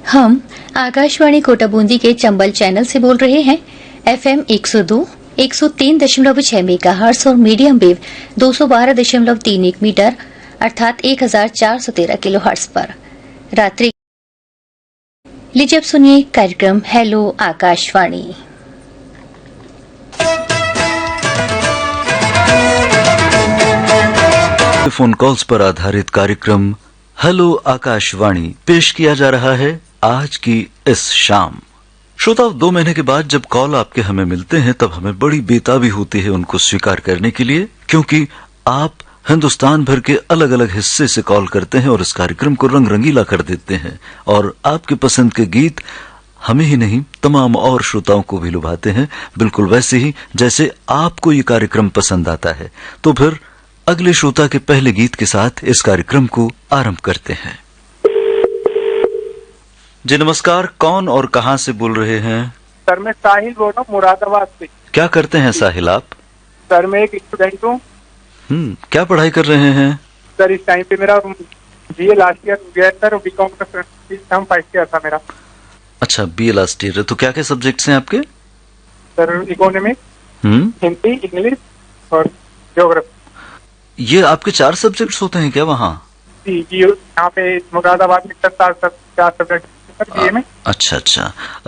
हम आकाशवाणी कोटा बूंदी के चंबल चैनल से बोल रहे हैं। FM 102, 103.6 मेगाहर्ट्ज और मीडियम वेव 212.31 मीटर अर्थात 1413 किलोहर्ट्ज पर रात्रि। लीजिए अब सुनिए कार्यक्रम हेलो आकाशवाणी। फोन कॉल्स पर आधारित कार्यक्रम हेलो आकाशवाणी पेश किया जा रहा है आज की इस शाम। श्रोताओ, 2 महीने के बाद जब कॉल आपके हमें मिलते हैं तब हमें बड़ी बेताबी होती है उनको स्वीकार करने के लिए, क्योंकि आप हिंदुस्तान भर के अलग अलग हिस्से से कॉल करते हैं और इस कार्यक्रम को रंग रंगीला कर देते हैं और आपके पसंद के गीत हमें ही नहीं तमाम और श्रोताओं को भी लुभाते हैं, बिल्कुल वैसे ही जैसे आपको ये कार्यक्रम पसंद आता है। तो फिर अगले श्रोता के पहले गीत के साथ इस कार्यक्रम को आरंभ करते हैं। जी नमस्कार, कौन और कहां से बोल रहे हैं? सर मैं साहिल बोल रहा हूँ मुरादाबाद से। क्या करते हैं साहिल आप? सर मैं एक स्टूडेंट हूँ। क्या पढ़ाई कर रहे हैं? सर इस टाइम पे मेरा BA लास्ट ईयर हो गया सर और BCom का टर्म 5 ईयर था मेरा। अच्छा, BA लास्ट ईयर है। तो क्या क्या सब्जेक्ट्स हैं आपके? सर इकोनॉमिक्स, हिंदी, इंग्लिश और ज्योग्राफी। ये आपके 4 सब्जेक्ट्स होते हैं क्या वहाँ? जी यहाँ पे मुरादाबाद में 4 सब्जेक्ट BA में। अच्छा।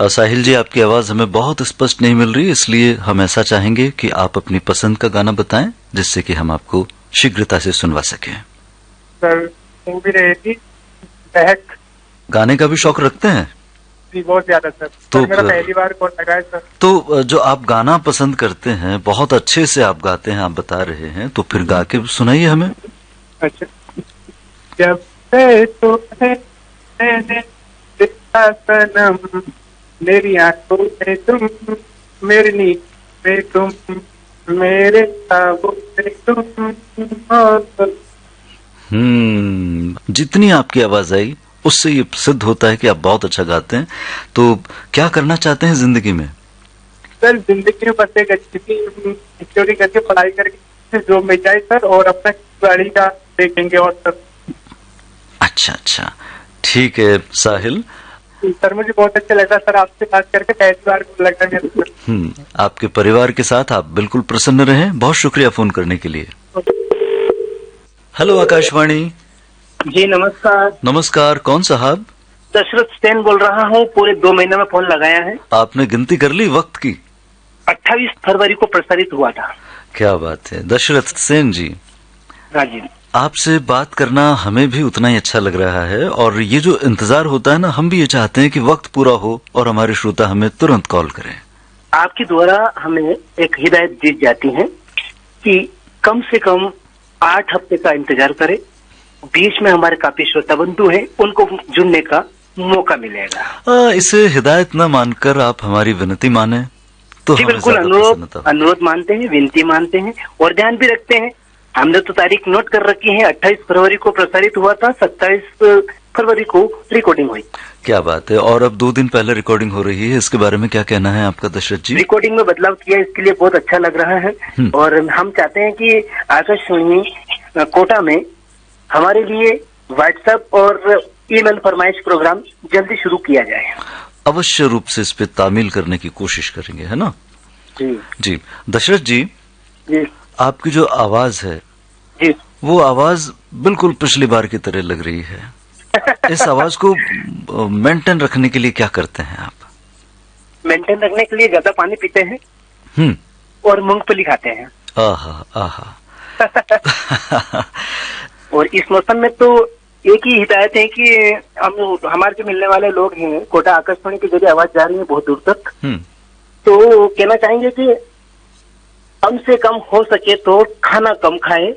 साहिल जी, आपकी आवाज हमें बहुत स्पष्ट नहीं मिल रही, इसलिए हम ऐसा चाहेंगे कि आप अपनी पसंद का गाना बताएं जिससे कि हम आपको शीघ्रता से सुनवा सकें। सर मूवी रहेगी बहक। गाने का भी शौक रखते हैं? जी बहुत ज्यादा सर। तो मेरा पहली बार कॉल लगा है सर। तो जो आप गाना पसंद करते हैं, बहुत अच्छे से आप गाते हैं, आप बता रहे हैं, तो फिर गा के सुनाइए हमें। अच्छा। जब से तो मैंने देखा सनम, मेरी आंखों में तुम, मेरी नींद में तुम, मेरे ख्वाबों में तुम। जितनी आपकी आवाज आई उससे ये सिद्ध होता है कि आप बहुत अच्छा गाते हैं। तो क्या करना चाहते हैं जिंदगी में? सर जिंदगी में बस एक अच्छी स्टडी करके पढ़ाई करके जॉब मिल जाए सर, और अपना गाड़ी का देखेंगे। और सर अच्छा, ठीक है साहिल। सर मुझे बहुत अच्छा लगा सर आपसे बात करके, पहली बार लगा मेरे। आपके परिवार के साथ आप बिल्कुल प्रसन्न रहें। बहुत शुक्रिया फोन करने के लिए। हेलो आकाशवाणी। जी नमस्कार। नमस्कार, कौन साहब? दशरथ सेन बोल रहा हूँ। पूरे 2 महीने में फोन लगाया है। आपने गिनती कर ली वक्त की? 28 फरवरी को प्रसारित हुआ था। क्या बात है दशरथ सेन जी। हाँ जी। आपसे बात करना हमें भी उतना ही अच्छा लग रहा है, और ये जो इंतजार होता है ना, हम भी ये चाहते हैं कि वक्त पूरा हो और हमारे श्रोता हमें तुरंत कॉल करें। आपके द्वारा हमें एक हिदायत दी जाती है कि कम से कम 8 हफ्ते का इंतजार करें। बीच में हमारे काफी श्रोता बंधु हैं, उनको जुड़ने का मौका मिलेगा। इसे हिदायत न मानकर आप हमारी विनती माने तो जी बिल्कुल अनुरोध मानते हैं, विनती मानते हैं और ध्यान भी रखते हैं। हमने तो तारीख नोट कर रखी है। 28 फरवरी को प्रसारित हुआ था, 27 फरवरी को रिकॉर्डिंग हुई। क्या बात है। और अब 2 दिन पहले रिकॉर्डिंग हो रही है, इसके बारे में क्या कहना है आपका दशरथ जी? रिकॉर्डिंग में बदलाव किया, इसके लिए बहुत अच्छा लग रहा है। और हम चाहते हैं कि आकाशवाणी कोटा में हमारे लिए व्हाट्सएप और ईमेल फरमाइश प्रोग्राम जल्दी शुरू किया जाए। अवश्य रूप से इस पे तामील करने की कोशिश करेंगे, है ना? जी दशरथ जी, आपकी जो आवाज है जी, वो आवाज बिल्कुल पिछली बार की तरह लग रही है। इस आवाज को मेंटेन रखने के लिए क्या करते हैं आप? मेंटेन रखने के लिए ज्यादा पानी पीते हैं और मूंगफली खाते हैं। आहा और इस मौसम में तो एक ही हिदायत है कि हमारे जो मिलने वाले लोग हैं, कोटा आकाशवाणी के जरिए आवाज जा रही है बहुत दूर तक, तो कहना चाहेंगे कि कम से कम हो सके तो खाना कम खाएं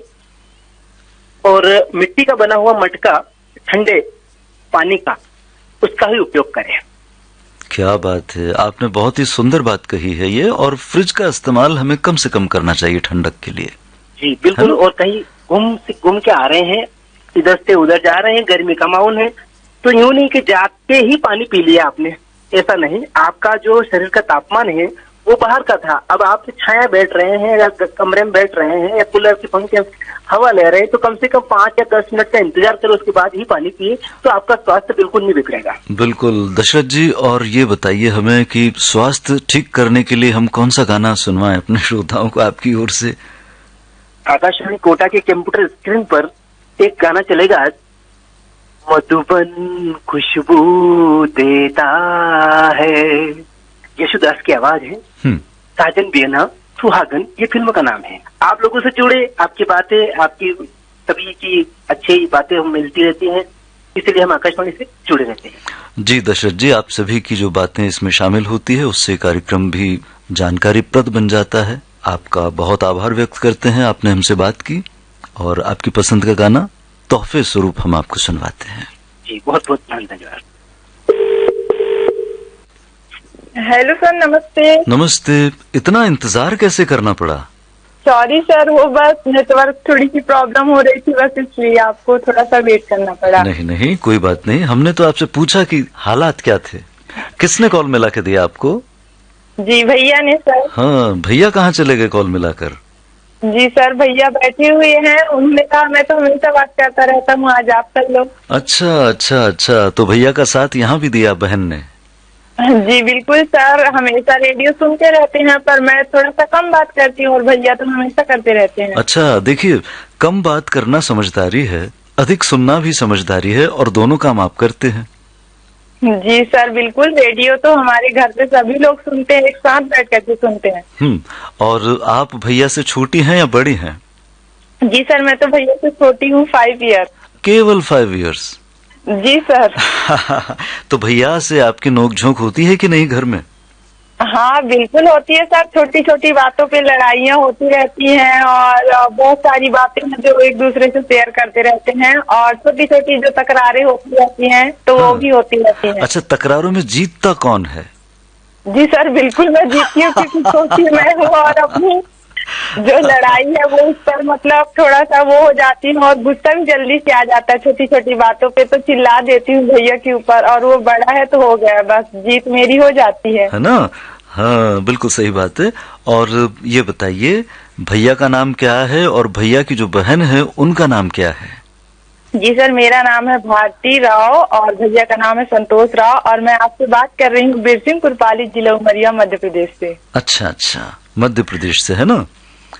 और मिट्टी का बना हुआ मटका ठंडे पानी का उसका ही उपयोग करें। क्या बात है, आपने बहुत ही सुंदर बात कही है ये। और फ्रिज का इस्तेमाल हमें कम से कम करना चाहिए ठंडक के लिए। जी बिल्कुल। और कहीं घूम के आ रहे हैं, इधर से उधर जा रहे हैं, गर्मी का माहौल है, तो यूं नहीं कि जाते ही पानी पी लिया आपने, ऐसा नहीं। आपका जो शरीर का तापमान है वो बाहर का था, अब आप छाया बैठ रहे हैं या कमरे में बैठ रहे हैं या कूलर की पंखे हवा ले रहे हैं, तो कम से कम 5 या 10 मिनट का इंतजार करो, उसके बाद ही पानी पिए, तो आपका स्वास्थ्य बिल्कुल नहीं बिगड़ेगा। बिल्कुल दशरथ जी, और ये बताइए हमें कि स्वास्थ्य ठीक करने के लिए हम कौन सा गाना सुनवाएं अपने श्रोताओं को आपकी ओर से? आकाशवाणी कोटा के कंप्यूटर स्क्रीन पर एक गाना चलेगा आज, मधुबन खुशबू देता है, यशुदास की आवाज है, साजन बेना सुहागन ये फिल्म का नाम है। आप लोगों से जुड़े, आपकी बातें, आपकी सभी की अच्छी बातें हम मिलती रहती हैं, इसलिए हम आकाशवाणी से जुड़े रहते हैं। जी दशरथ जी, आप सभी की जो बातें इसमें शामिल होती है उससे कार्यक्रम भी जानकारीप्रद बन जाता है। आपका बहुत आभार व्यक्त करते हैं, आपने हमसे बात की और आपकी पसंद का गाना तोहफे स्वरूप हम आपको सुनवाते हैं। जी बहुत बहुत धन्यवाद। हेलो सर, नमस्ते। नमस्ते, इतना इंतजार कैसे करना पड़ा? सॉरी सर, वो बस नेटवर्क थोड़ी सी प्रॉब्लम हो रही थी, बस इसलिए आपको थोड़ा सा वेट करना पड़ा। नहीं नहीं, कोई बात नहीं, हमने तो आपसे पूछा कि हालात क्या थे। किसने कॉल मिला के दिया आपको? जी भैया ने सर। हाँ, भैया कहाँ चले गए कॉल मिलाकर? जी सर, भैया बैठे हुए हैं, उन्होंने कहा मैं तो हमेशा बात करता रहता हूँ, आज आप कर लो। अच्छा अच्छा अच्छा, तो भैया का साथ यहाँ भी दिया बहन ने? जी बिल्कुल सर, हमेशा रेडियो सुनते रहते हैं, पर मैं थोड़ा सा कम बात करती हूँ और भैया तो हमेशा करते रहते हैं। अच्छा, देखिए, कम बात करना समझदारी है, अधिक सुनना भी समझदारी है, और दोनों काम आप करते हैं। जी सर बिल्कुल, रेडियो तो हमारे घर पे सभी लोग सुनते हैं, एक साथ बैठ करके सुनते हैं। और आप भैया से छोटी हैं या बड़ी हैं? जी सर, मैं तो भैया से छोटी हूँ, 5 ईयर। केवल 5 ईयर्स? जी सर। तो भैया से आपकी नोकझोंक होती है कि नहीं घर में? हाँ बिल्कुल होती है सर, छोटी छोटी बातों पे लड़ाइयाँ होती रहती हैं और बहुत सारी बातें हैं जो एक दूसरे से शेयर करते रहते हैं, और छोटी छोटी जो तकरारें होती रहती हैं तो वो भी होती रहती हैं। अच्छा, तकरारों में जीतता कौन है? जी सर बिल्कुल मैं जीतती हूँ, क्योंकि छोटी मैं हूँ और अपनी जो लड़ाई है वो उस पर मतलब थोड़ा सा वो हो जाती हूँ और गुस्सा भी जल्दी से आ जाता है छोटी छोटी बातों पे, तो चिल्ला देती हूँ भैया के ऊपर, और वो बड़ा है तो हो गया, बस जीत मेरी हो जाती है ना? हाँ बिल्कुल सही बात है। और ये बताइए, भैया का नाम क्या है और भैया की जो बहन है उनका नाम क्या है? जी सर, मेरा नाम है भारती राव और भैया का नाम है संतोष राव, और मैं आपसे बात कर रही हूँ बिरसिंहपुर पाली, जिला उमरिया, मध्य प्रदेश से। अच्छा अच्छा, मध्य प्रदेश से है ना?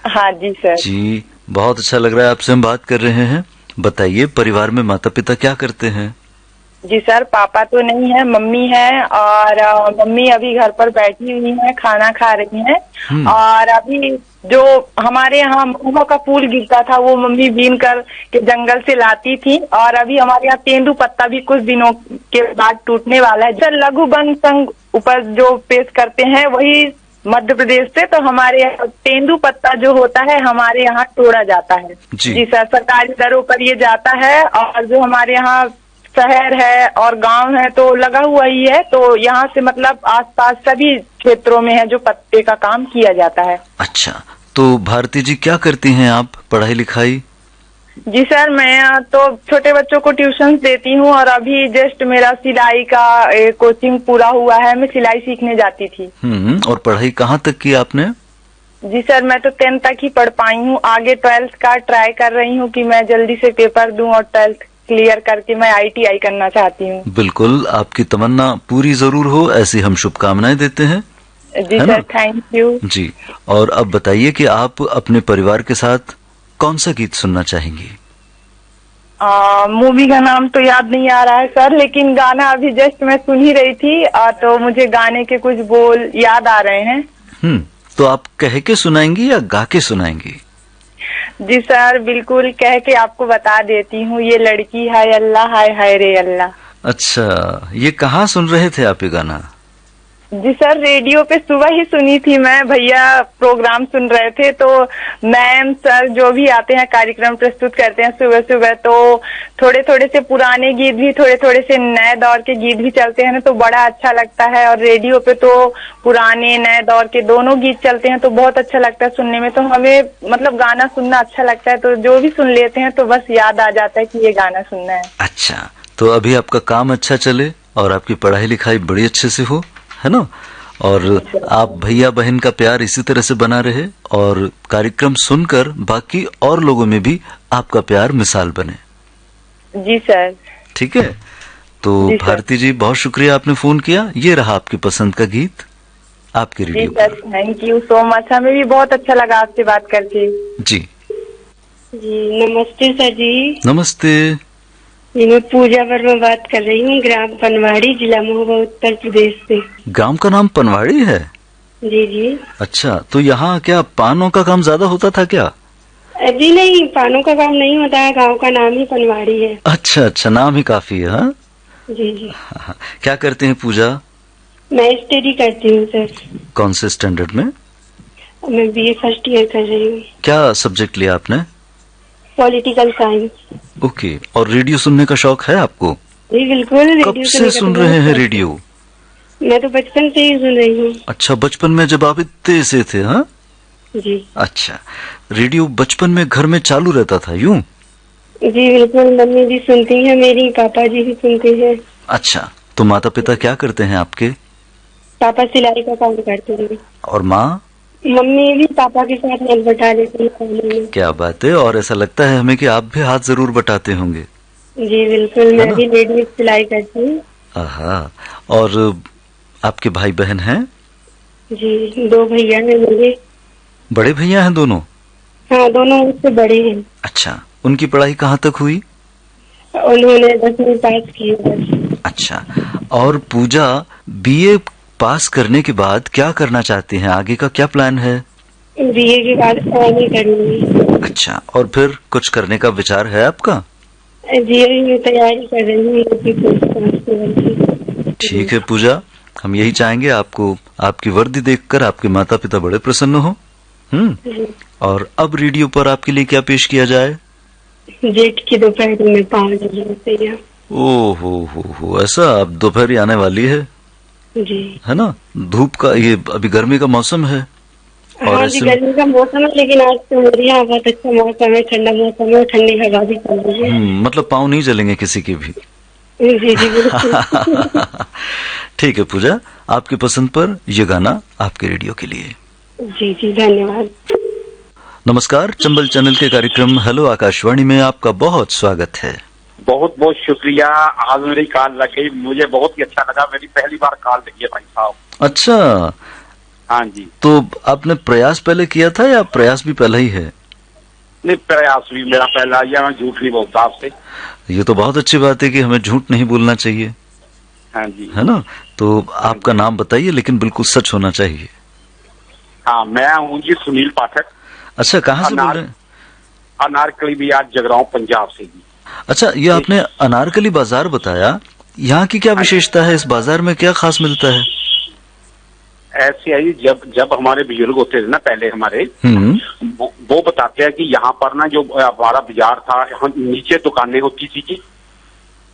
हाँ जी सर। जी बहुत अच्छा लग रहा है आपसे हम बात कर रहे हैं। बताइए, परिवार में माता पिता क्या करते हैं? जी सर, पापा तो नहीं है, मम्मी है, और मम्मी अभी घर पर बैठी हुई है, खाना खा रही हैं, और अभी जो हमारे यहाँ महुआ का फूल गिरता था वो मम्मी बीन कर के जंगल से लाती थी, और अभी हमारे यहाँ तेंदू पत्ता भी कुछ दिनों के बाद टूटने वाला है। सर लघु वन संघ उपज जो पेश करते हैं वही मध्य प्रदेश से, तो हमारे यहाँ तेंदू पत्ता जो होता है हमारे यहाँ तोड़ा जाता है। जी सर, सरकारी दरों पर ये जाता है, और जो हमारे यहाँ शहर है और गांव है तो लगा हुआ ही है, तो यहाँ से मतलब आसपास सभी क्षेत्रों में है जो पत्ते का काम किया जाता है। अच्छा, तो भारती जी क्या करती हैं आप, पढ़ाई लिखाई? जी सर, मैं तो छोटे बच्चों को ट्यूशन देती हूँ, और अभी जस्ट मेरा सिलाई का कोचिंग पूरा हुआ है, मैं सिलाई सीखने जाती थी। और पढ़ाई कहाँ तक की आपने? जी सर, मैं तो 10th तक ही पढ़ पाई हूँ, आगे 12th का ट्राई कर रही हूँ कि मैं जल्दी से पेपर दूं और 12th क्लियर करके मैं ITI करना चाहती हूँ। बिल्कुल, आपकी तमन्ना पूरी जरूर हो, ऐसी हम शुभकामनाएं देते हैं। जी सर, थैंक यू। जी, और अब बताइए कि आप अपने परिवार के साथ कौन सा गीत सुनना चाहेंगी? मूवी का नाम तो याद नहीं आ रहा है सर, लेकिन गाना अभी जस्ट मैं सुन ही रही थी, तो मुझे गाने के कुछ बोल याद आ रहे हैं। तो आप कह के सुनाएंगी या गा के सुनाएंगी? जी सर बिल्कुल, कह के आपको बता देती हूँ, ये लड़की हाय अल्लाह, हाय हाय रे अल्लाह। अच्छा, ये कहाँ सुन रहे थे आप ये गाना? जी सर, रेडियो पे सुबह ही सुनी थी मैं, भैया प्रोग्राम सुन रहे थे, तो मैम सर जो भी आते हैं कार्यक्रम प्रस्तुत करते हैं सुबह सुबह, तो थोड़े थोड़े से पुराने गीत भी, थोड़े थोड़े से नए दौर के गीत भी चलते हैं ना, तो बड़ा अच्छा लगता है, और रेडियो पे तो पुराने नए दौर के दोनों गीत चलते हैं तो बहुत अच्छा लगता है सुनने में, तो हमें मतलब गाना सुनना अच्छा लगता है, तो जो भी सुन लेते हैं तो बस याद आ जाता है कि ये गाना सुनना है। अच्छा, तो अभी आपका काम अच्छा चले और आपकी पढ़ाई लिखाई बड़ी अच्छे से हो, है ना, और आप भैया बहन का प्यार इसी तरह से बना रहे और कार्यक्रम सुनकर बाकी और लोगों में भी आपका प्यार मिसाल बने। जी सर। ठीक है, तो जी सर। भारती जी बहुत शुक्रिया आपने फोन किया। ये रहा आपकी पसंद का गीत आपके जी रेडियो सर, पर। थैंक यू सो मच, हमें भी बहुत अच्छा लगा आपसे बात करके। जी जी नमस्ते सर जी। नमस्ते। जी मैं पूजा वर्मा बात कर रही हूँ, ग्राम पनवाड़ी, जिला महोबा, उत्तर प्रदेश से। गांव का नाम पनवाड़ी है? जी जी। अच्छा, तो यहाँ क्या पानों का काम ज्यादा होता था क्या? जी नहीं, पानों का काम नहीं होता है, गांव का नाम ही पनवाड़ी है। अच्छा अच्छा, नाम ही काफी है। हाँ? जी जी। हाँ, क्या करते हैं पूजा? मैं स्टडी करती हूँ सर। कौन से स्टैंडर्ड में? मैं BA फर्स्ट ईयर कर रही हूँ। क्या सब्जेक्ट लिया आपने? Political science. ओके, और रेडियो सुनने का शौक है आपको? जी बिल्कुल। कब से सुन रहे हैं रेडियो? मैं तो बचपन से ही सुन रही हूँ। अच्छा, बचपन में जब आप इतने से थे? हाँ जी। अच्छा, रेडियो बचपन में घर में चालू रहता था यूं? जी बिल्कुल, मम्मी भी सुनती है मेरी, पापा जी भी सुनते हैं। अच्छा, तो माता पिता क्या करते हैं आपके? पापा सिलाई का काम करते हैं और माँ? मम्मी भी पापा के साथ हाथ बटा लेती है खाने में। क्या बात है, और ऐसा लगता है हमें कि आप भी हाथ जरूर बटाते होंगे। जी बिल्कुल, मैं भी लेडीज सिलाई करती हूँ। आहा, और आपके भाई बहन हैं? जी 2 भैया हैं मेरे। बड़े भैया हैं दोनों? हाँ, दोनों मुझसे बड़े हैं। अच्छा, उनकी पढ़ाई कहाँ तक हुई? उन्होंने 10वीं पास की है बस। अच्छा, और पूजा BA पास करने के बाद क्या करना चाहती हैं? आगे का क्या प्लान है? BA के बाद MA करूंगी। अच्छा, और फिर कुछ करने का विचार है आपका? GA में तैयारी कर रही हूँ UP पुलिस कांस्टेबल की। ठीक है पूजा, हम यही चाहेंगे आपको आपकी वर्दी देखकर आपके माता पिता बड़े प्रसन्न हो। जी। और अब रेडियो पर आपके लिए क्या पेश किया जाए? जेठ की दोपहर में 5 बजे से। ओ हो, ऐसा अब दोपहर आने वाली है, जी। है ना, धूप का, ये अभी गर्मी का मौसम है। और हाँ जी, गर्मी का मौसम है, लेकिन आज तो मेरे यहाँ बहुत अच्छा मौसम है, ठंडा मौसम है, ठंडी हवा भी चल रही है। मतलब पाँव नहीं जलेंगे किसी के भी। जी जी बिल्कुल। ठीक है पूजा, आपकी पसंद पर ये गाना आपके रेडियो के लिए। जी जी, धन्यवाद। नमस्कार, चंबल चैनल के कार्यक्रम हेलो आकाशवाणी में आपका बहुत स्वागत है। बहुत बहुत शुक्रिया, आज मेरी कॉल लग गई, मुझे बहुत ही अच्छा लगा, मेरी पहली बार कॉल लगी है भाई साहब। अच्छा, हाँ जी। तो आपने प्रयास पहले किया था या प्रयास भी पहला ही है? नहीं, प्रयास भी मेरा पहला, या मैं झूठ नहीं बोलता आपसे। ये तो बहुत अच्छी बात है कि हमें झूठ नहीं बोलना चाहिए, हाँ जी, है ना। तो आपका नाम बताइए, लेकिन बिल्कुल सच होना चाहिए। हाँ, मैं हूँ जी सुनील पाठक। अच्छा, कहाँ से बोल रहे हैं? अनारकली बिहार, जगरांव, पंजाब से जी। अच्छा, ये आपने अनारकली बाजार बताया, यहाँ की क्या विशेषता है? इस बाजार में क्या खास मिलता है? ऐसे है जी, जब हमारे बुजुर्ग होते थे ना पहले हमारे, वो बताते हैं कि यहाँ पर ना जो हमारा बाजार था, यहाँ नीचे दुकानें होती थी जी,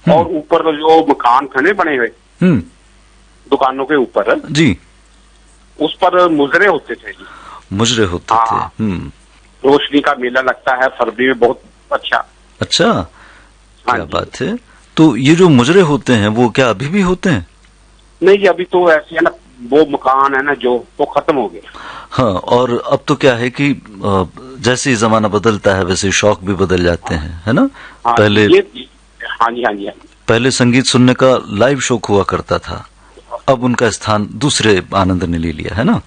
और ऊपर जो मकान थे बने हुए दुकानों के ऊपर जी, उस पर मुजरे होते थे जी। मुजरे होते थे। रोशनी का मेला लगता है फरवरी में, बहुत अच्छा। अच्छा, क्या बात है। तो ये जो मुजरे होते हैं वो क्या अभी भी होते हैं? नहीं जी, अभी तो ऐसे है ना, वो मकान है ना जो, वो खत्म हो गया। हाँ, और अब तो क्या है कि जैसे ही जमाना बदलता है वैसे शौक भी बदल जाते हैं, है ना। हाँ, पहले हाँ जी, पहले संगीत सुनने का लाइव शौक हुआ करता था, अब उनका स्थान दूसरे आनंद ने ले लिया, है ना।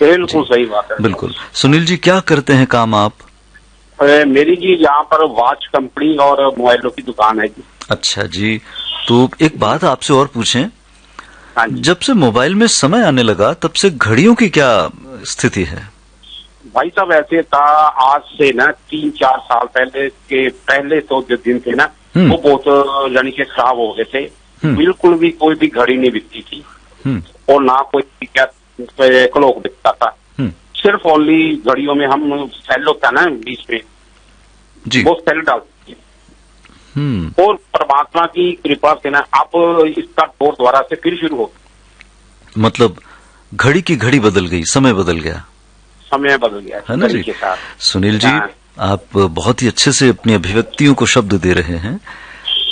बिल्कुल सही बात है। बिल्कुल। सुनील जी, क्या करते हैं काम आप? मेरी जी यहाँ पर वॉच कंपनी और मोबाइलों की दुकान है जी। अच्छा जी, तो एक बात आपसे और पूछें, हाँ जी। जब से मोबाइल में समय आने लगा तब से घड़ियों की क्या स्थिति है? भाई साहब, ऐसे था आज से ना 3-4 साल पहले तो जो दिन थे ना, वो बहुत यानी के खराब हो गए थे। बिल्कुल भी कोई भी घड़ी नहीं बिकती थी, और ना कोई क्या क्लॉक बिकता था। सिर्फ ओनली घड़ियों में हम सेल होता ना बीच में जी, वो सेल डालते थे। और परमात्मा की कृपा से ना अब इसका दौर दोबारा से फिर शुरू हो, मतलब घड़ी की घड़ी बदल गई, समय बदल गया, समय बदल गया है ना जी। के साथ सुनील जी, आप बहुत ही अच्छे से अपनी अभिव्यक्तियों को शब्द दे रहे हैं।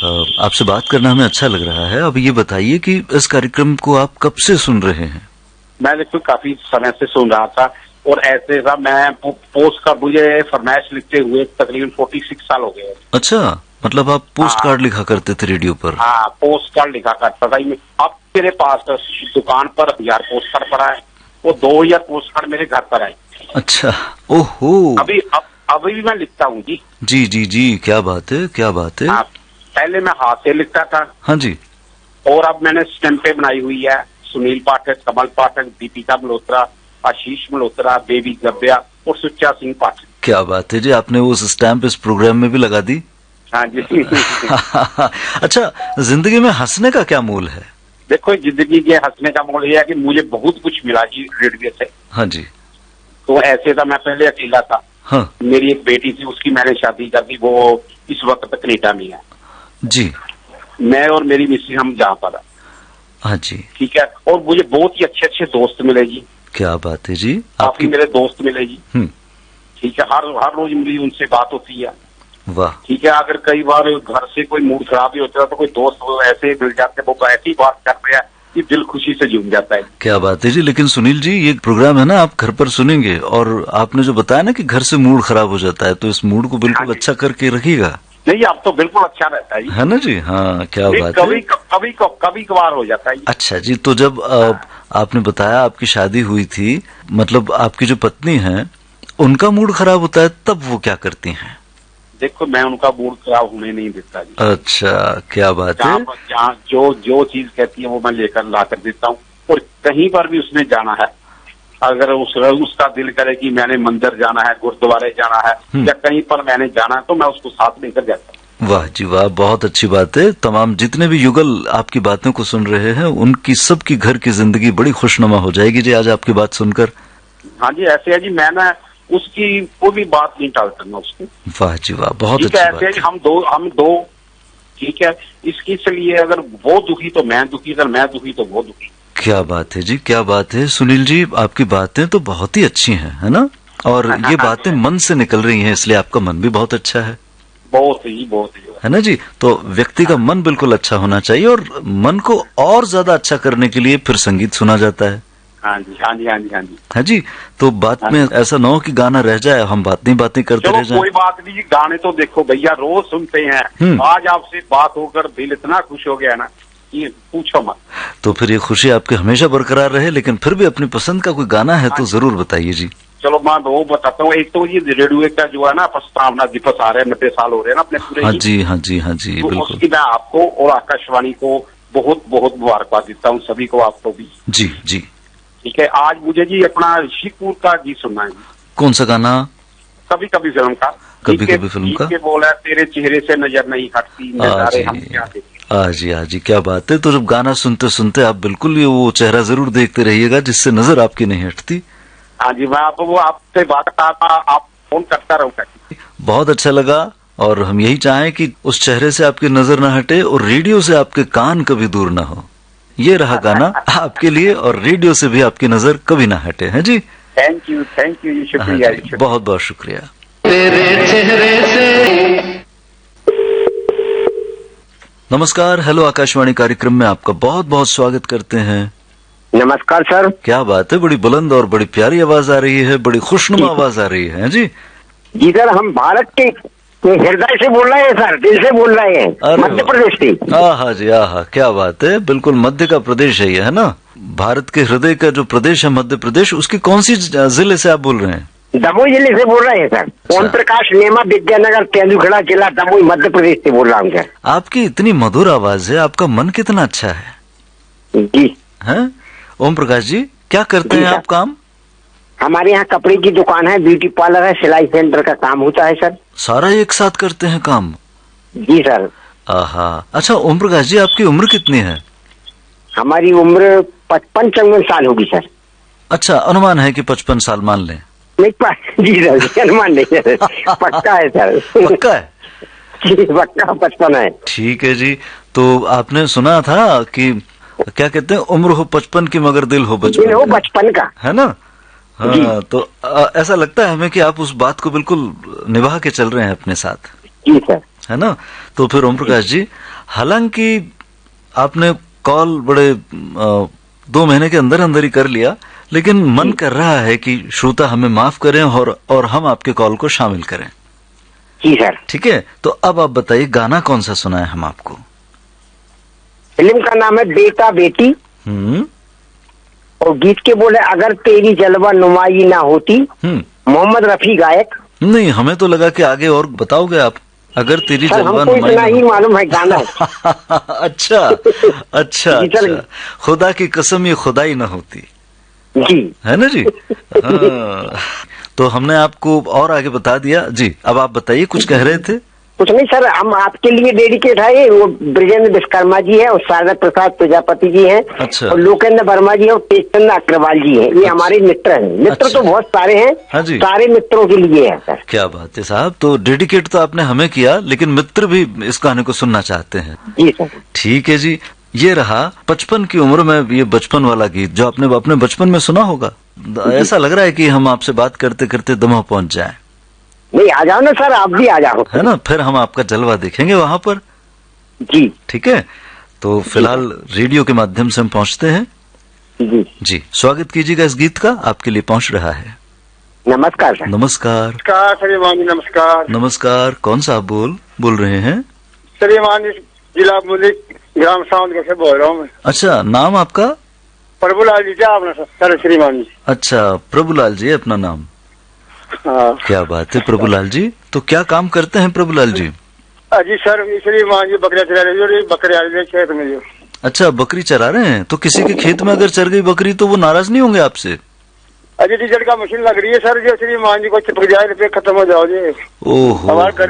आपसे बात करना हमें अच्छा लग रहा है। अब ये बताइए कि इस कार्यक्रम को आप कब से सुन रहे हैं? मैं देखो काफी समय से सुन रहा था और ऐसे था मैं पोस्ट का मुझे फरमाइश लिखते हुए तकरीबन 46 साल हो गए। अच्छा, मतलब आप पोस्ट कार्ड लिखा करते थे रेडियो पर? हाँ, पोस्ट कार्ड लिखा करता था। अब मेरे पास दुकान पर 1000 पोस्ट कार्ड पड़ा है, वो 2000 पोस्ट कार्ड मेरे घर पर आए। अच्छा, ओहो। अभी भी मैं लिखता हूँ जी। जी जी जी, क्या बात है, क्या बात है। हाँ, पहले मैं हाथ से लिखता था। हाँ जी। और अब मैंने स्टैंपें बनाई हुई है, सुनील पाठक, कमल पाठक, दीपिका मल्होत्रा, आशीष मल्होत्रा, बेबी गब्या और सुच्चा सिंह पाठक। क्या बात है जी, आपने वो स्टैंप इस प्रोग्राम में भी लगा दी? हाँ जी। अच्छा, जिंदगी में हंसने का क्या मूल है? देखो, जिंदगी के हंसने का मूल ये है कि मुझे बहुत कुछ मिला जी रेडियो से। हाँ जी। तो ऐसे था, मैं पहले अकेला था। हाँ। मेरी एक बेटी थी, उसकी मैंने शादी कर दी, वो इस वक्त तक कनेडा में है जी। मैं और मेरी मिसेज हम जहाँ पर। हाँ जी। ठीक है, और मुझे बहुत ही अच्छे अच्छे दोस्त मिले जी। क्या बात है जी, काफी मेरे दोस्त मिले जी। ठीक है, हर रोज मेरी उनसे बात होती है। वाह। ठीक है, अगर कई बार घर से कोई मूड खराब भी होता है तो कोई दोस्त ऐसे मिल जाते हैं, वो ऐसी बात करते हैं कि दिल खुशी से झूम जाता है। क्या बात है जी। लेकिन सुनील जी, ये प्रोग्राम है ना, आप घर पर सुनेंगे, और आपने जो बताया ना कि घर से मूड खराब हो जाता है, तो इस मूड को बिल्कुल अच्छा करके रखिएगा। नहीं, अब तो बिल्कुल अच्छा रहता है जी। है ना जी। हाँ, क्या बात है। कभी कभार हो जाता है। अच्छा जी, तो जब आपने बताया आपकी शादी हुई थी, मतलब आपकी जो पत्नी है उनका मूड खराब होता है, तब वो क्या करती हैं? देखो, मैं उनका मूड खराब होने नहीं देता जी। अच्छा, क्या बात है। जहाँ जो चीज कहती है वो मैं लेकर ला कर देता हूँ। और कहीं पर भी उसने जाना है, अगर उसका दिल करे कि मैंने मंदिर जाना है, गुरुद्वारे जाना है, या कहीं पर मैंने जाना है, तो मैं उसको साथ लेकर जाता हूँ। वाह जी वाह, बहुत अच्छी बात है। तमाम जितने भी युगल आपकी बातों को सुन रहे हैं, उनकी सबकी घर की जिंदगी बड़ी खुशनुमा हो जाएगी जी आज आपकी बात सुनकर। हाँ जी, ऐसे है जी, मैं ना उसकी कोई भी बात नहीं टालता मैं उसकी। वाह जी वाह, बहुत अच्छी बात है। हम दो ठीक है, इसकी चलिए अगर वो दुखी तो मैं दुखी, अगर मैं दुखी तो वो दुखी। क्या बात है जी, क्या बात है। सुनील जी, आपकी बातें तो बहुत ही अच्छी हैं, है ना, और ये बातें मन से निकल रही हैं, इसलिए आपका मन भी बहुत अच्छा है। बहुत ही है ना जी। तो व्यक्ति का मन बिल्कुल अच्छा होना चाहिए, और मन को और ज्यादा अच्छा करने के लिए फिर संगीत सुना जाता है। हाँ जी, हाँ जी, हाँ जी, हाँ जी। हाँ जी, तो बात में ऐसा ना हो कि गाना रह जाए, हम बातें करते रह जाएं। कोई बात नहीं, गाने तो देखो भैया रोज सुनते हैं। आज आपसे बात होकर दिल इतना खुश हो गया ना, ये पूछो मत। तो फिर ये खुशी आपकी हमेशा बरकरार रहे, लेकिन फिर भी अपनी पसंद का कोई गाना है तो जरूर बताइए जी। चलो मैं वो बताता हूँ। एक तो ये रेडियो का जो है ना प्रस्तावना दिवस आ रहे हैं, 90 साल हो रहे हैं ना अपने पूरे। हाँ जी, हाँ जी, हाँ जी, तो बिल्कुल। उसकी मैं आपको और आकाशवाणी को बहुत बहुत मुबारकबाद देता हूँ, सभी को, आपको भी। जी जी। ठीक है, आज मुझे जी अपना ऋषिकपुर का गीत सुनना है। कौन सा गाना? कभी कभी फिल्म का। कभी कभी फिल्म का। बोला तेरे चेहरे से नजर नहीं हटती, नजारे हम क्या देखें। जी, क्या बात है। तो जब गाना सुनते सुनते आप बिल्कुल ये वो चेहरा जरूर देखते रहिएगा जिससे नजर आपकी नहीं हटती। हाँ जी, मैं आपसे बात करता था, आप फोन करता रहूंगा। बहुत अच्छा लगा, और हम यही चाहें कि उस चेहरे से आपकी नजर न हटे और रेडियो से आपके कान कभी दूर न हो। ये रहा गाना आपके लिए, और रेडियो से भी आपकी नजर कभी ना हटे। है जी। थैंक यू शुक्रिया। बहुत बहुत शुक्रिया। तेरे चेहरे से। नमस्कार, हेलो आकाशवाणी कार्यक्रम में आपका बहुत बहुत स्वागत करते हैं। नमस्कार सर। क्या बात है, बड़ी बुलंद और बड़ी प्यारी आवाज आ रही है, बड़ी खुशनुमा आवाज आ रही है जी। जी सर, हम भारत के हृदय से बोल रहे हैं सर, दिल से बोल रहे हैं, मध्य प्रदेश से। हाँ जी, क्या बात है, बिल्कुल मध्य का प्रदेश है ये, है ना। भारत के हृदय का जो प्रदेश है मध्य प्रदेश, उसकी कौन सी जिले से आप बोल रहे हैं? दमोई जिले से बोल रहे हैं सर। ओम प्रकाश नेमा विद्यानगर तेंदुखेड़ा जिला दमोई मध्य प्रदेश से बोल रहा हूँ सर। आपकी इतनी मधुर आवाज है, आपका मन कितना अच्छा है जी। हैं ओम प्रकाश जी, क्या करते हैं आप काम? हमारे यहाँ कपड़े की दुकान है, ब्यूटी पार्लर है, सिलाई सेंटर का काम होता है सर। सारा एक साथ करते हैं काम? जी सर। अच्छा ओम प्रकाश जी, आपकी उम्र कितनी है? हमारी उम्र 55 साल होगी सर। अच्छा, अनुमान है कि 55 साल मान लें? नहीं जी सर, अनुमान नहीं है, पक्का है सर। पक्का है जी, पक्का 55 है। ठीक है जी। तो आपने सुना था कि क्या कहते हैं, उम्र हो 55 की मगर दिल हो बचपन का, है ना। हाँ, तो ऐसा लगता है हमें कि आप उस बात को बिल्कुल निभा के चल रहे हैं अपने साथ। जी सर। है ना। तो फिर ओम प्रकाश जी, हालांकि आपने कॉल बड़े 2 महीने के अंदर अंदर ही कर लिया, लेकिन मन कर रहा है कि श्रोता हमें माफ करें और हम आपके कॉल को शामिल करें। जी सर। ठीक है, तो अब आप बताइए गाना कौन सा सुनाए हम आपको? फिल्म का नाम है बेटा बेटी, और गीत के बोले अगर तेरी जलवा नुमाई ना होती, मोहम्मद रफी गायक। नहीं, हमें तो लगा कि आगे और बताओगे आप। अगर तेरी जलवा नुमाई इतना ही मालूम है गाना। अच्छा अच्छा अच्छा, खुदा की कसम ये खुदाई ना होती जी, है ना जी। हाँ। तो हमने आपको और आगे बता दिया जी। अब आप बताइए, कुछ कह रहे थे? कुछ नहीं सर, हम आपके लिए डेडिकेट है। वो ब्रिजेंद्र विश्वकर्मा जी है और शारदा प्रसाद प्रजापति जी हैं। अच्छा। और लोकेंद्र वर्मा जी और तेजचंद अग्रवाल जी हैं। ये हमारे मित्र हैं। मित्र अच्छा। तो बहुत सारे हैं। हाँ जी। सारे मित्रों के लिए है सर। क्या बात है साहब, तो डेडिकेट तो आपने हमें किया, लेकिन मित्र भी इस गाने को सुनना चाहते हैं। जी सर। ठीक है जी। ये रहा 55 की उम्र में ये बचपन वाला गीत जो आपने अपने बचपन में सुना होगा। ऐसा लग रहा है कि हम आपसे बात करते करते दमा पहुंच जाएं। नहीं, आ जाओ ना सर, आप भी आ जाओ, है ना। फिर हम आपका जलवा देखेंगे वहां पर। जी ठीक है, तो फिलहाल रेडियो के माध्यम से हम पहुंचते हैं। जी जी, स्वागत कीजिएगा इस गीत का, आपके लिए पहुंच रहा है। नमस्कार सर। नमस्कार। नमस्कार श्रीमान जी, नमस्कार। नमस्कार, कौन सा आप बोल रहे हैं? श्रीमान जी, जिला मुझे ग्राम साउंड से बोल रहा हूँ मैं। अच्छा, नाम आपका? प्रभुलाल जी। क्या आपने सर? श्रीमान जी। अच्छा, प्रभुलाल जी अपना नाम। हाँ। क्या बात है प्रभुलाल जी, तो क्या काम करते हैं प्रभुलाल जी? जी सर, श्रीमान जी बकरियां चला रहे, बकरियां खेत में जो। अच्छा, बकरी चरा रहे हैं। तो किसी के खेत में अगर चर गई बकरी तो वो नाराज नहीं होंगे आपसे? अजी डीजल का मशीन लग रही है सर, जो श्रीमान जी को चिपक जाए तो खत्म हो जाओ जी। ओहो, हमारा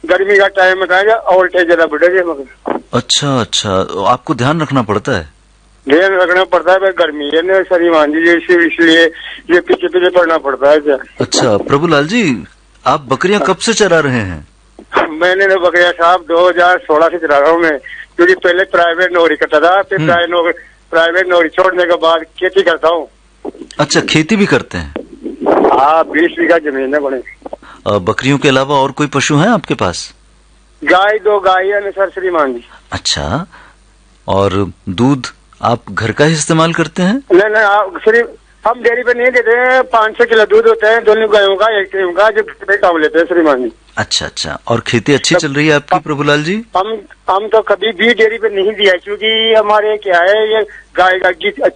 गर्मी का टाइम में कहा और ज्यादा बढ़े जी मगर। अच्छा अच्छा, आपको ध्यान रखना पड़ता है? ध्यान रखना पड़ता है, गर्मी है ना श्रीमान जी, इसलिए ये पीछे पीछे पड़ना पड़ता है। अच्छा प्रभुलाल जी, आप बकरियां कब से चरा रहे हैं? मैंने ना बकरिया साहब 2016 से चला रहा हूँ मैं, क्योंकि पहले प्राइवेट नौकरी करता था, फिर प्राइवेट नौकरी छोड़ने के बाद खेती करता हूँ। अच्छा, खेती भी करते हैं? हाँ, 20 बीघा जमीन है बड़े। बकरियों के अलावा और कोई पशु है आपके पास? गाय 2 गाय है सर श्रीमान जी। अच्छा, और दूध आप घर का ही इस्तेमाल करते हैं? नहीं, सिर्फ हम डेयरी पे नहीं देते हैं। 500 किलो दूध होता है, दोनों गायों का, एक गायों का, जो काम लेते हैं श्रीमान जी। अच्छा अच्छा, और खेती अच्छी चल रही है आपकी प्रभुलाल जी? हम तो कभी भी डेयरी पे नहीं दिया, क्योंकि हमारे क्या है, ये गाय का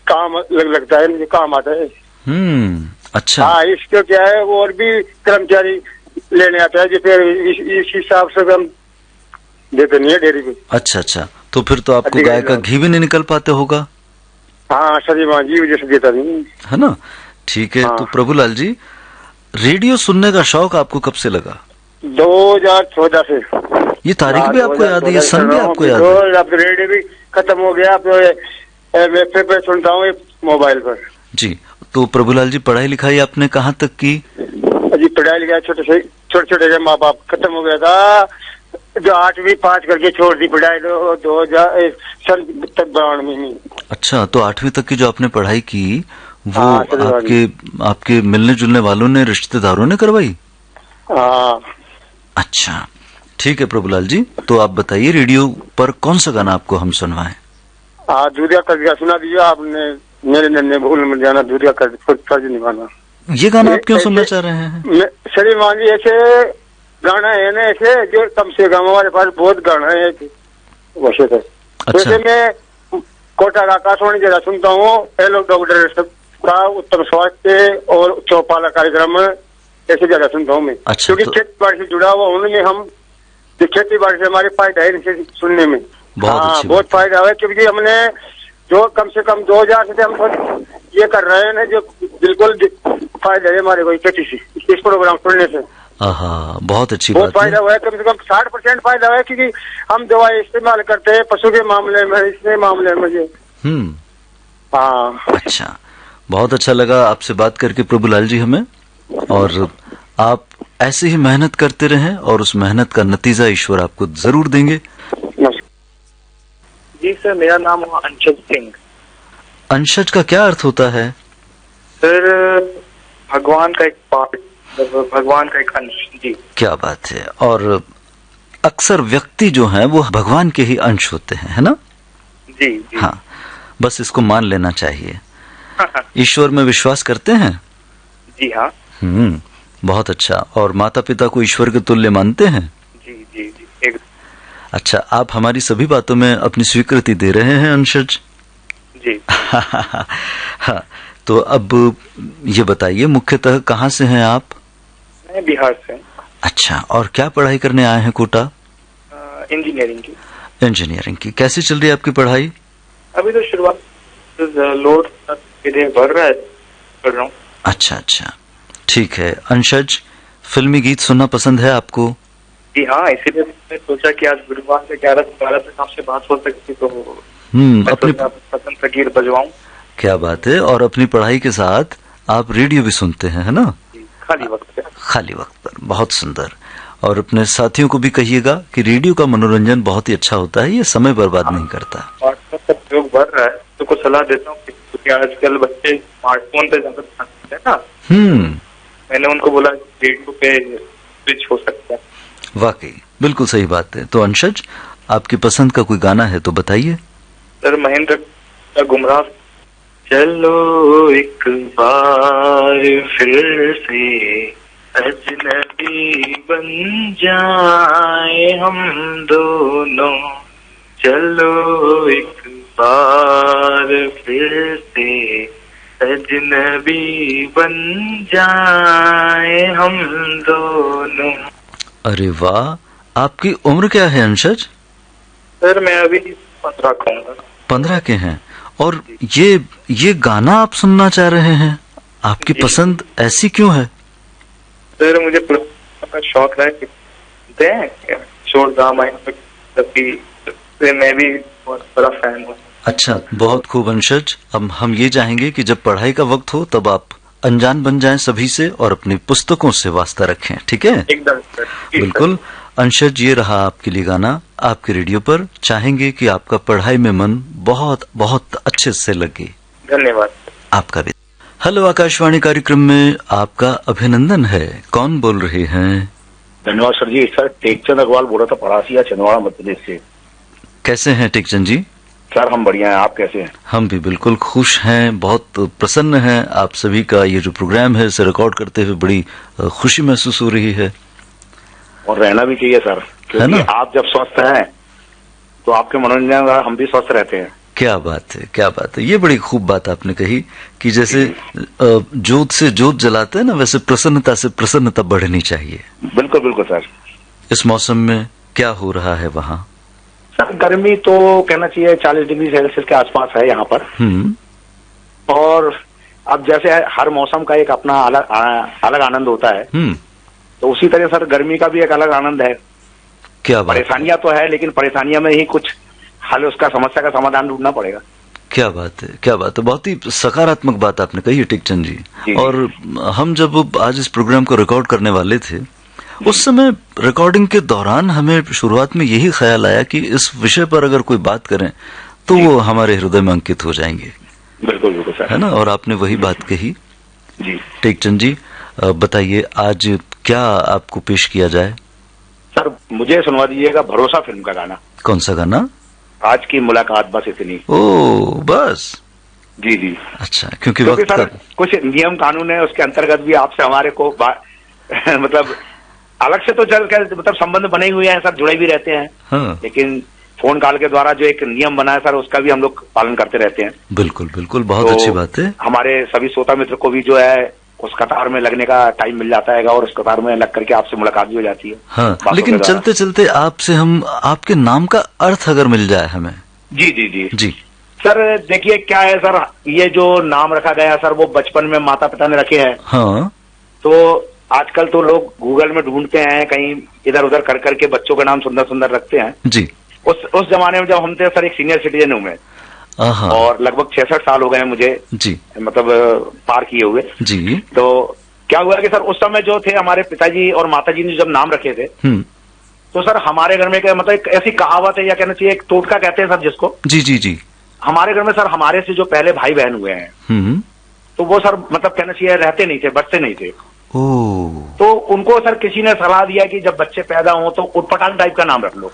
काम लगता है, मुझे काम आता है। अच्छा। हाँ, इसको क्या है, वो और भी कर्मचारी लेने आता है जो, फिर इस हिसाब से हम देते नहीं है डेयरी पे। अच्छा अच्छा, तो फिर तो आपको गाय का घी भी नहीं निकल पाते होगा? हाँ श्रीमान जी, वजह से देता नहीं है ना। ठीक है। हाँ। तो प्रभुलाल जी, रेडियो सुनने का शौक आपको कब से लगा? 2014 से। ये तारीख भी आपको याद है, ये सन भी आपको याद है? अब रेडियो भी खत्म हो गया, अब पे सुनता हूँ मोबाइल पर। जी, तो प्रभुलाल जी पढ़ाई लिखाई आपने कहाँ तक की? जी पढ़ाई लिखाई छोटे छोटे माँ बाप खत्म हो गया था, जो 8वीं पास करके छोड़ दी पढ़ाई, 2000 सन तक 92 में। अच्छा, तो 8वीं तक की जो आपने पढ़ाई की वो आपके मिलने जुलने वालों ने, रिश्तेदारों ने करवाई? हाँ। अच्छा, ठीक है प्रभुलाल जी, तो आप बताइए रेडियो पर कौन सा गाना आपको हम सुनवाएं? हाँ, दूधिया कर्ज सुना दीजिए आपने, मेरे नन्हे भूल मत जाना, दूधिया कर्ज निभाना। ये गाना आप क्यों सुनना चाह रहे हैं? श्रीमान जी, ऐसे गाना है ना, ऐसे जो कम से कम हमारे पास बहुत गाना है वैसे तो। अच्छा। जैसे मैं कोटा का आकाशवाणी जगह सुनता हूँ, हेलो डॉक्टर का उत्तम स्वास्थ्य और चौपाला कार्यक्रम, ऐसे जगह सुनता हूँ मैं। अच्छा, क्योंकि खेती बाड़ी से जुड़ा हुआ उनमें, हम खेती बाड़ी से हमारे फायदा है इनसे सुनने में। हाँ, बहुत फायदा है, क्योंकि हमने जो कम से कम 2000 से हम ये कर रहे हैं ना, जो बिल्कुल फायदा है हमारे को खेती से, इस प्रोग्राम सुनने से। बहुत अच्छी बहुत बात है। फायदा हुआ है, कम से कम 60% फायदा हुआ है, क्योंकि हम दवाई इस्तेमाल करते हैं पशु के मामले में, इसके मामले में जो। हाँ। अच्छा, बहुत अच्छा लगा आपसे बात करके प्रभुलाल जी हमें, और आप ऐसे ही मेहनत करते रहें और उस मेहनत का नतीजा ईश्वर आपको जरूर देंगे। जी सर, मेरा नाम अंशज सिंह। अंशज का क्या अर्थ होता है? सर, भगवान का एक पार्ट, भगवान का एक अंश। जी, क्या बात है। और अक्सर व्यक्ति जो हैं वो भगवान के ही अंश होते हैं, है ना? जी जी। हाँ, बस इसको मान लेना चाहिए। ईश्वर में विश्वास करते हैं? जी हाँ। बहुत अच्छा। और माता पिता को ईश्वर के तुल्य मानते हैं? जी जी जी एक। अच्छा, आप हमारी सभी बातों में अपनी स्वीकृति दे रहे हैं अंशज जी। हाँ, तो अब ये बताइए मुख्यतः कहाँ से हैं आप? मैं बिहार से। अच्छा, और क्या पढ़ाई करने आए हैं कोटा? इंजीनियरिंग की। इंजीनियरिंग की। कैसी चल रही है आपकी पढ़ाई? अभी तो शुरुआत, लोड बढ़ रहा है, पढ़ रहा हूँ। अच्छा अच्छा, ठीक है। अंशज, फिल्मी गीत सुनना पसंद है आपको? जी हाँ, इसीलिए मैंने सोचा कि आज गुरुवार से 11 से 12 तक आपसे बात हो सकती, तो अपनी पसंद का गीत बजवाऊं। क्या बात है। और अपनी पढ़ाई के साथ आप रेडियो भी सुनते हैं, है ना? खाली वक्त पे। खाली वक्त पर। बहुत सुंदर। और अपने साथियों को भी कहिएगा कि रेडियो का मनोरंजन बहुत ही अच्छा होता है, ये समय बर्बाद नहीं करता। और सब योग बढ़ रहा है तो कुछ सलाह देता हूँ, क्योंकि आजकल बच्चे स्मार्टफोन पे ज्यादा ध्यान देते हैं ना। मैंने उनको बोला रेडियो पे स्विच हो सकता है। वाकई बिल्कुल सही बात है। तो अंशज, आपकी पसंद का कोई गाना है तो बताइए। सर, महेंद्र का गुमराह। चलो एक बार फिर से अजनबी बन जाए हम दोनों, चलो एक बार फिर से अजनबी बन जाए हम दोनों। अरे वाह, आपकी उम्र क्या है अंशज? सर, मैं अभी 15 का हूँ। 15 के हैं। और ये गाना आप सुनना चाह रहे हैं, आपकी पसंद ऐसी क्यों है? सर, मुझे का शौक है, मैं भी बहुत बड़ा फैन हूँ। अच्छा, बहुत खूब अंशज। अब हम ये चाहेंगे कि जब पढ़ाई का वक्त हो तब आप अनजान बन जाएं सभी से और अपनी पुस्तकों से वास्ता रखें, ठीक है? एकदम सर। बिल्कुल। अंशज, ये रहा आपके लिए गाना आपके रेडियो पर। चाहेंगे कि आपका पढ़ाई में मन बहुत बहुत अच्छे से लगे। धन्यवाद। आपका भी। हेलो आकाशवाणी कार्यक्रम में आपका अभिनंदन है। कौन बोल रहे हैं? धन्यवाद सर जी। सर, टेकचंद अग्रवाल बोल रहा था पड़ासिया, छिंदवाड़ा, मध्य प्रदेश से। कैसे हैं टेकचंद जी? सर, हम बढ़िया हैं, आप कैसे हैं? हम भी बिल्कुल खुश हैं, बहुत प्रसन्न हैं। आप सभी का ये जो प्रोग्राम है इसे रिकॉर्ड करते हुए बड़ी खुशी महसूस हो रही है। और रहना भी चाहिए सर, क्योंकि आप जब स्वस्थ हैं तो आपके मनोरंजन का हम भी स्वस्थ रहते हैं। क्या बात है, क्या बात है। ये बड़ी खूब बात आपने कही कि जैसे जोत से जोत जलाते हैं ना, वैसे प्रसन्नता से प्रसन्नता बढ़नी चाहिए। बिल्कुल बिल्कुल सर। इस मौसम में क्या हो रहा है वहाँ? सर, गर्मी तो कहना चाहिए 40 डिग्री सेल्सियस के आसपास है यहाँ पर। और अब जैसे हर मौसम का एक अपना अलग आनंद होता है, तो उसी तरह सर गर्मी का भी एक अलग आनंद है। क्या बात? परेशानियां तो है, लेकिन परेशानियां में ही कुछ हल, उसका समस्या का समाधान ढूंढना पड़ेगा। क्या बात है, क्या बात है। बहुत ही सकारात्मक बात आपने कही है टेकचंद जी। और हम जब आज इस प्रोग्राम को रिकॉर्ड करने वाले थे, उस समय रिकॉर्डिंग के दौरान हमें शुरुआत में यही ख्याल आया कि इस विषय पर अगर कोई बात करें तो वो हमारे हृदय में अंकित हो जाएंगे। बिल्कुल बिल्कुल सर, है ना? और आपने वही बात कही। जी टेकचंद जी, बताइए आज क्या आपको पेश किया जाए? सर, मुझे सुनवा दीजिएगा भरोसा फिल्म का गाना। कौन सा गाना? आज की मुलाकात बस इतनी। ओ, बस। जी जी। अच्छा, क्योंकि सर कुछ नियम कानून है, उसके अंतर्गत भी आपसे हमारे को मतलब अलग से तो चल कर मतलब संबंध बने हुए हैं सर, जुड़े भी रहते हैं। हाँ। लेकिन फोन कॉल के द्वारा जो एक नियम बना है सर, उसका भी हम लोग पालन करते रहते हैं। बिल्कुल बिल्कुल, बहुत अच्छी बात है। हमारे सभी श्रोता मित्र को भी जो है उस कतार में लगने का टाइम मिल जाता है और उस कतार में लग करके आपसे मुलाकात भी हो जाती है। हाँ, लेकिन चलते चलते आपसे हम आपके नाम का अर्थ अगर मिल जाए हमें। जी जी जी जी सर, देखिए क्या है सर, ये जो नाम रखा गया सर वो बचपन में माता पिता ने रखे हैं। हाँ। तो आजकल तो लोग गूगल में ढूंढते हैं, कहीं इधर उधर कर करके बच्चों के नाम सुंदर सुंदर रखते हैं। जी। उस जमाने में जब हम थे सर, एक सीनियर सिटीजन हूँ मैं, और लगभग 66 साल हो गए मुझे जी, मतलब पार किए हुए जी। तो क्या हुआ कि सर उस समय जो थे हमारे पिताजी और माताजी ने जब नाम रखे थे, तो सर हमारे घर में मतलब एक ऐसी कहावत है या कहना चाहिए एक टोटका कहते हैं सर जिसको। जी जी जी। हमारे घर में सर हमारे से जो पहले भाई बहन हुए हैं, तो वो सर मतलब कहना चाहिए रहते नहीं थे, बचते नहीं थे। तो उनको सर किसी ने सलाह दिया कि जब बच्चे पैदा हों तो उटपटांग टाइप का नाम रख लो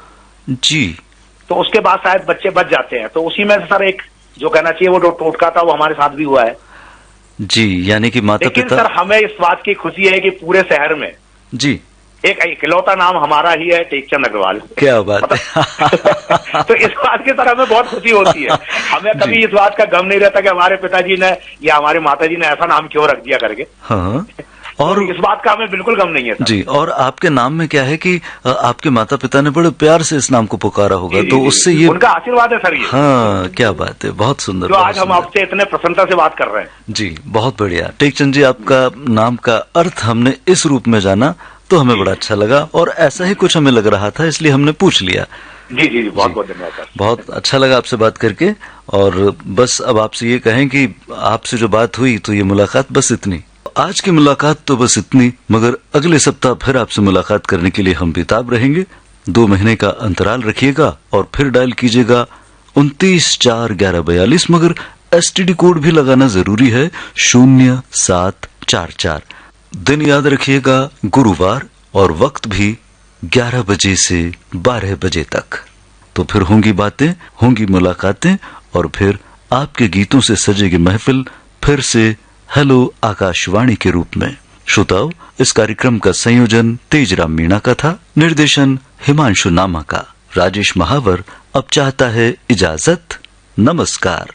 जी। तो उसके बाद शायद बच्चे बच जाते हैं। तो उसी में से सर एक जो कहना चाहिए वो टोटका था वो हमारे साथ भी हुआ है जी, यानी कि माता लेकिन पिता। सर हमें इस बात की खुशी है कि पूरे शहर में जी एक इकलौता नाम हमारा ही है, टेकचंद अग्रवाल। क्या बात है। तो इस बात की सर हमें बहुत खुशी होती है। हमें कभी इस बात का गम नहीं रहता कि हमारे पिताजी ने या हमारे माताजी ने ऐसा नाम क्यों रख दिया करके। हाँ, और इस बात का हमें बिल्कुल गम नहीं है सर। जी। और आपके नाम में क्या है कि आपके माता पिता ने बड़े प्यार से इस नाम को पुकारा होगा, तो उससे ये उनका आशीर्वाद है सर ये। हाँ, क्या बात है, बहुत सुंदर। जो आज हम आपसे इतने प्रसन्नता से बात कर रहे हैं। जी, बहुत बढ़िया। टेकचंद जी, आपका नाम का अर्थ हमने इस रूप में जाना तो हमें बड़ा अच्छा लगा, और ऐसा ही कुछ हमें लग रहा था, इसलिए हमने पूछ लिया। जी जी जी, बहुत बहुत धन्यवाद सर। बहुत अच्छा लगा आपसे बात करके। और बस अब आपसे ये कहें कि आपसे जो बात हुई तो ये मुलाकात बस इतनी। आज की मुलाकात तो बस इतनी, मगर अगले सप्ताह फिर आपसे मुलाकात करने के लिए हम बेताब रहेंगे। 2 महीने का अंतराल रखिएगा और फिर डायल कीजिएगा 29/4/1142, मगर STD कोड भी लगाना जरूरी है 0744। दिन याद रखिएगा गुरुवार, और वक्त भी 11 बजे से 12 बजे तक। तो फिर होंगी बातें, होंगी मुलाकातें, और फिर आपके गीतों से सजेगी महफिल फिर से हेलो आकाशवाणी के रूप में। श्रोताओ, इस कार्यक्रम का संयोजन तेजराम मीणा का था, निर्देशन हिमांशु नामा का। राजेश महावर अब चाहता है इजाजत। नमस्कार।